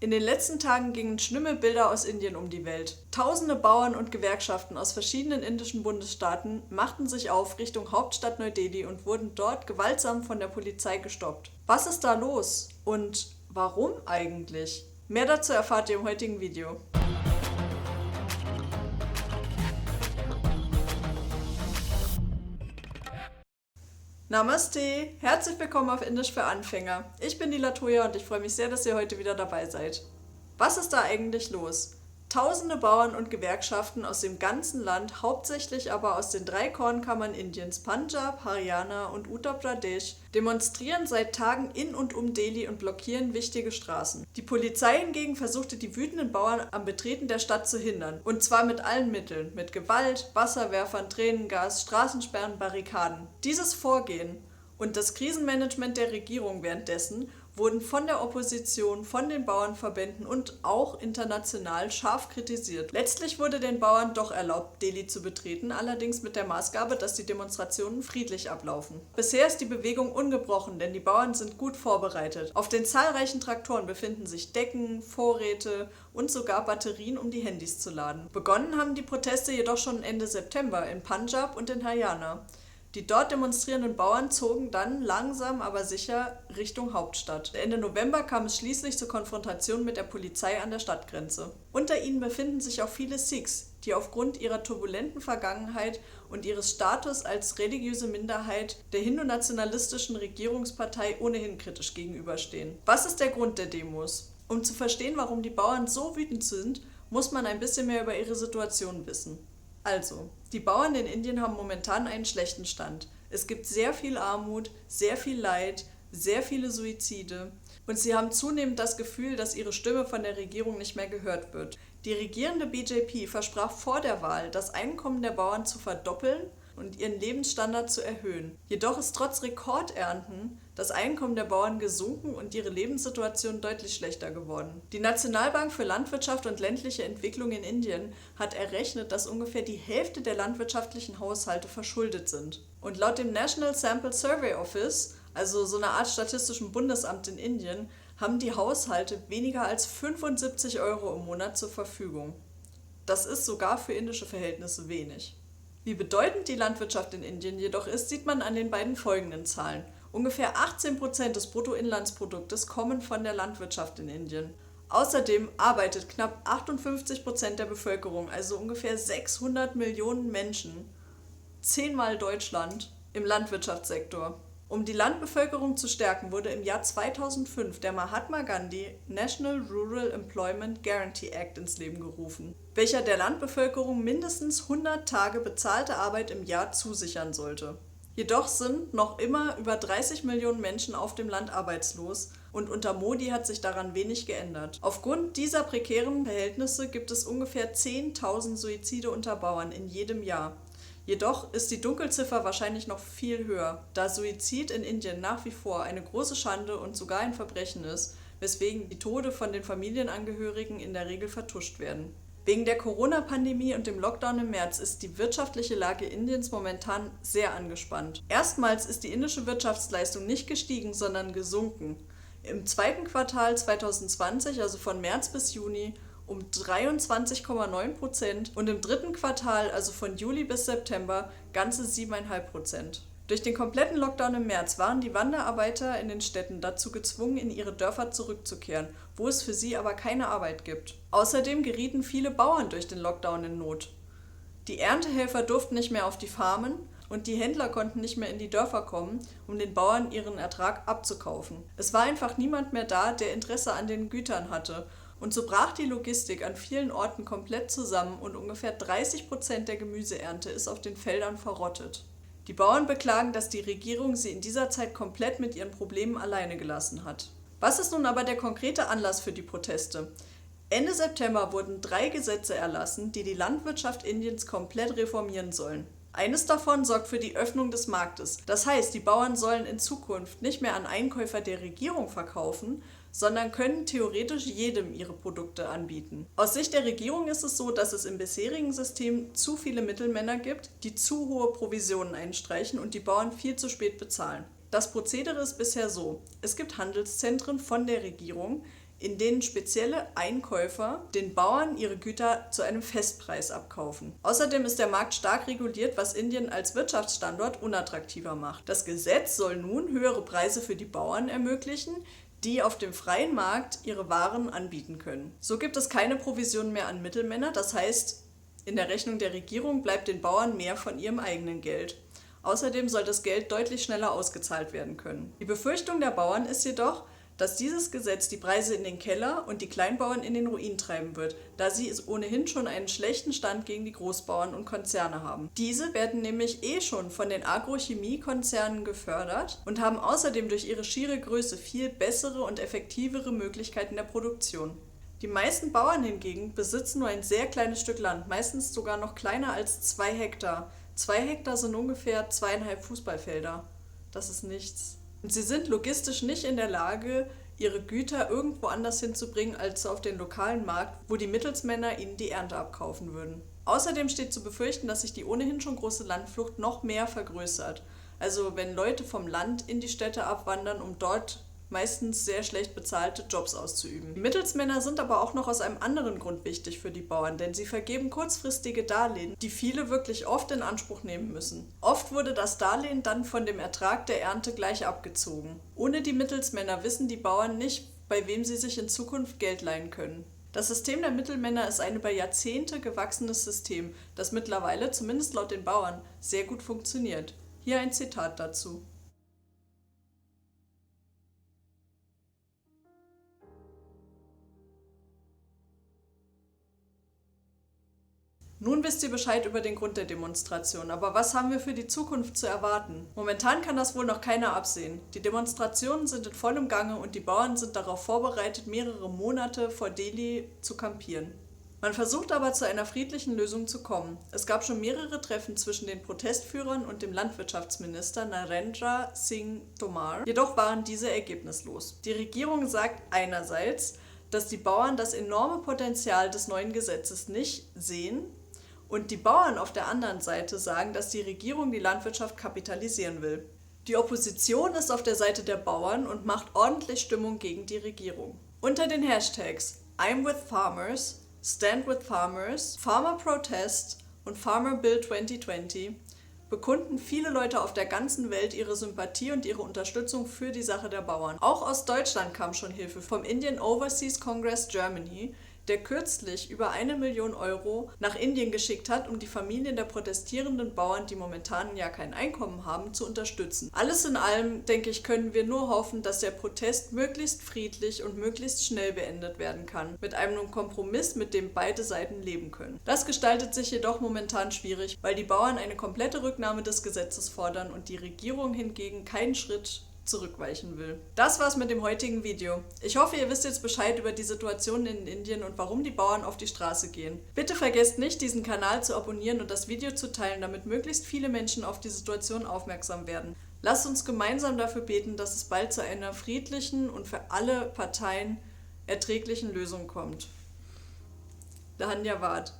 In den letzten Tagen gingen schlimme Bilder aus Indien um die Welt. Tausende Bauern und Gewerkschaften aus verschiedenen indischen Bundesstaaten machten sich auf Richtung Hauptstadt Neu-Delhi und wurden dort gewaltsam von der Polizei gestoppt. Was ist da los? Und warum eigentlich? Mehr dazu erfahrt ihr im heutigen Video. Namaste! Herzlich willkommen auf Indisch für Anfänger. Ich bin die Latoya und ich freue mich sehr, dass ihr heute wieder dabei seid. Was ist da eigentlich los? Tausende Bauern und Gewerkschaften aus dem ganzen Land, hauptsächlich aber aus den 3 Kornkammern Indiens, Punjab, Haryana und Uttar Pradesh, demonstrieren seit Tagen in und um Delhi und blockieren wichtige Straßen. Die Polizei hingegen versuchte die wütenden Bauern am Betreten der Stadt zu hindern. Und zwar mit allen Mitteln, mit Gewalt, Wasserwerfern, Tränengas, Straßensperren, Barrikaden. Dieses Vorgehen und das Krisenmanagement der Regierung währenddessen wurden von der Opposition, von den Bauernverbänden und auch international scharf kritisiert. Letztlich wurde den Bauern doch erlaubt, Delhi zu betreten, allerdings mit der Maßgabe, dass die Demonstrationen friedlich ablaufen. Bisher ist die Bewegung ungebrochen, denn die Bauern sind gut vorbereitet. Auf den zahlreichen Traktoren befinden sich Decken, Vorräte und sogar Batterien, um die Handys zu laden. Begonnen haben die Proteste jedoch schon Ende September in Punjab und in Haryana. Die dort demonstrierenden Bauern zogen dann langsam aber sicher Richtung Hauptstadt. Ende November kam es schließlich zur Konfrontation mit der Polizei an der Stadtgrenze. Unter ihnen befinden sich auch viele Sikhs, die aufgrund ihrer turbulenten Vergangenheit und ihres Status als religiöse Minderheit der hindu-nationalistischen Regierungspartei ohnehin kritisch gegenüberstehen. Was ist der Grund der Demos? Um zu verstehen, warum die Bauern so wütend sind, muss man ein bisschen mehr über ihre Situation wissen. Also, die Bauern in Indien haben momentan einen schlechten Stand. Es gibt sehr viel Armut, sehr viel Leid, sehr viele Suizide und sie haben zunehmend das Gefühl, dass ihre Stimme von der Regierung nicht mehr gehört wird. Die regierende BJP versprach vor der Wahl, das Einkommen der Bauern zu verdoppeln und ihren Lebensstandard zu erhöhen. Jedoch ist trotz Rekordernten das Einkommen der Bauern gesunken und ihre Lebenssituation deutlich schlechter geworden. Die Nationalbank für Landwirtschaft und ländliche Entwicklung in Indien hat errechnet, dass ungefähr die Hälfte der landwirtschaftlichen Haushalte verschuldet sind. Und laut dem National Sample Survey Office, also so eine Art statistischem Bundesamt in Indien, haben die Haushalte weniger als 75 € im Monat zur Verfügung. Das ist sogar für indische Verhältnisse wenig. Wie bedeutend die Landwirtschaft in Indien jedoch ist, sieht man an den beiden folgenden Zahlen. Ungefähr 18% des Bruttoinlandsproduktes kommen von der Landwirtschaft in Indien. Außerdem arbeitet knapp 58% der Bevölkerung, also ungefähr 600 Millionen Menschen, 10-mal Deutschland, im Landwirtschaftssektor. Um die Landbevölkerung zu stärken, wurde im Jahr 2005 der Mahatma Gandhi National Rural Employment Guarantee Act ins Leben gerufen, welcher der Landbevölkerung mindestens 100 Tage bezahlte Arbeit im Jahr zusichern sollte. Jedoch sind noch immer über 30 Millionen Menschen auf dem Land arbeitslos und unter Modi hat sich daran wenig geändert. Aufgrund dieser prekären Verhältnisse gibt es ungefähr 10.000 Suizide unter Bauern in jedem Jahr. Jedoch ist die Dunkelziffer wahrscheinlich noch viel höher, da Suizid in Indien nach wie vor eine große Schande und sogar ein Verbrechen ist, weswegen die Tode von den Familienangehörigen in der Regel vertuscht werden. Wegen der Corona-Pandemie und dem Lockdown im März ist die wirtschaftliche Lage Indiens momentan sehr angespannt. Erstmals ist die indische Wirtschaftsleistung nicht gestiegen, sondern gesunken. Im 2. Quartal 2020, also von März bis Juni, um 23,9% und im 3. Quartal, also von Juli bis September, ganze 7,5%. Durch den kompletten Lockdown im März waren die Wanderarbeiter in den Städten dazu gezwungen, in ihre Dörfer zurückzukehren, wo es für sie aber keine Arbeit gibt. Außerdem gerieten viele Bauern durch den Lockdown in Not. Die Erntehelfer durften nicht mehr auf die Farmen und die Händler konnten nicht mehr in die Dörfer kommen, um den Bauern ihren Ertrag abzukaufen. Es war einfach niemand mehr da, der Interesse an den Gütern hatte. Und so brach die Logistik an vielen Orten komplett zusammen und ungefähr 30% der Gemüseernte ist auf den Feldern verrottet. Die Bauern beklagen, dass die Regierung sie in dieser Zeit komplett mit ihren Problemen alleine gelassen hat. Was ist nun aber der konkrete Anlass für die Proteste? Ende September wurden 3 Gesetze erlassen, die die Landwirtschaft Indiens komplett reformieren sollen. Eines davon sorgt für die Öffnung des Marktes. Das heißt, die Bauern sollen in Zukunft nicht mehr an Einkäufer der Regierung verkaufen, sondern können theoretisch jedem ihre Produkte anbieten. Aus Sicht der Regierung ist es so, dass es im bisherigen System zu viele Mittelmänner gibt, die zu hohe Provisionen einstreichen und die Bauern viel zu spät bezahlen. Das Prozedere ist bisher so: Es gibt Handelszentren von der Regierung, in denen spezielle Einkäufer den Bauern ihre Güter zu einem Festpreis abkaufen. Außerdem ist der Markt stark reguliert, was Indien als Wirtschaftsstandort unattraktiver macht. Das Gesetz soll nun höhere Preise für die Bauern ermöglichen, die auf dem freien Markt ihre Waren anbieten können. So gibt es keine Provision mehr an Mittelmänner, das heißt, in der Rechnung der Regierung bleibt den Bauern mehr von ihrem eigenen Geld. Außerdem soll das Geld deutlich schneller ausgezahlt werden können. Die Befürchtung der Bauern ist jedoch, dass dieses Gesetz die Preise in den Keller und die Kleinbauern in den Ruin treiben wird, da sie ohnehin schon einen schlechten Stand gegen die Großbauern und Konzerne haben. Diese werden nämlich schon von den Agrochemiekonzernen gefördert und haben außerdem durch ihre schiere Größe viel bessere und effektivere Möglichkeiten der Produktion. Die meisten Bauern hingegen besitzen nur ein sehr kleines Stück Land, meistens sogar noch kleiner als 2 Hektar. 2 Hektar sind ungefähr 2,5 Fußballfelder. Das ist nichts. Und sie sind logistisch nicht in der Lage, ihre Güter irgendwo anders hinzubringen als auf den lokalen Markt, wo die Mittelsmänner ihnen die Ernte abkaufen würden. Außerdem steht zu befürchten, dass sich die ohnehin schon große Landflucht noch mehr vergrößert. Also wenn Leute vom Land in die Städte abwandern, um dort meistens sehr schlecht bezahlte Jobs auszuüben. Die Mittelsmänner sind aber auch noch aus einem anderen Grund wichtig für die Bauern, denn sie vergeben kurzfristige Darlehen, die viele wirklich oft in Anspruch nehmen müssen. Oft wurde das Darlehen dann von dem Ertrag der Ernte gleich abgezogen. Ohne die Mittelsmänner wissen die Bauern nicht, bei wem sie sich in Zukunft Geld leihen können. Das System der Mittelmänner ist ein über Jahrzehnte gewachsenes System, das mittlerweile, zumindest laut den Bauern, sehr gut funktioniert. Hier ein Zitat dazu. Nun wisst ihr Bescheid über den Grund der Demonstration, aber was haben wir für die Zukunft zu erwarten? Momentan kann das wohl noch keiner absehen. Die Demonstrationen sind in vollem Gange und die Bauern sind darauf vorbereitet, mehrere Monate vor Delhi zu kampieren. Man versucht aber zu einer friedlichen Lösung zu kommen. Es gab schon mehrere Treffen zwischen den Protestführern und dem Landwirtschaftsminister Narendra Singh Tomar, jedoch waren diese ergebnislos. Die Regierung sagt einerseits, dass die Bauern das enorme Potenzial des neuen Gesetzes nicht sehen, und die Bauern auf der anderen Seite sagen, dass die Regierung die Landwirtschaft kapitalisieren will. Die Opposition ist auf der Seite der Bauern und macht ordentlich Stimmung gegen die Regierung. Unter den Hashtags I'm with Farmers, Stand with Farmers, Farmer Protest und Farmer Bill 2020 bekunden viele Leute auf der ganzen Welt ihre Sympathie und ihre Unterstützung für die Sache der Bauern. Auch aus Deutschland kam schon Hilfe vom Indian Overseas Congress Germany, der kürzlich über 1 Million Euro nach Indien geschickt hat, um die Familien der protestierenden Bauern, die momentan ja kein Einkommen haben, zu unterstützen. Alles in allem, denke ich, können wir nur hoffen, dass der Protest möglichst friedlich und möglichst schnell beendet werden kann, mit einem Kompromiss, mit dem beide Seiten leben können. Das gestaltet sich jedoch momentan schwierig, weil die Bauern eine komplette Rücknahme des Gesetzes fordern und die Regierung hingegen keinen Schritt zurückweichen will. Das war's mit dem heutigen Video. Ich hoffe, ihr wisst jetzt Bescheid über die Situation in Indien und warum die Bauern auf die Straße gehen. Bitte vergesst nicht, diesen Kanal zu abonnieren und das Video zu teilen, damit möglichst viele Menschen auf die Situation aufmerksam werden. Lasst uns gemeinsam dafür beten, dass es bald zu einer friedlichen und für alle Parteien erträglichen Lösung kommt. Dhanyavad.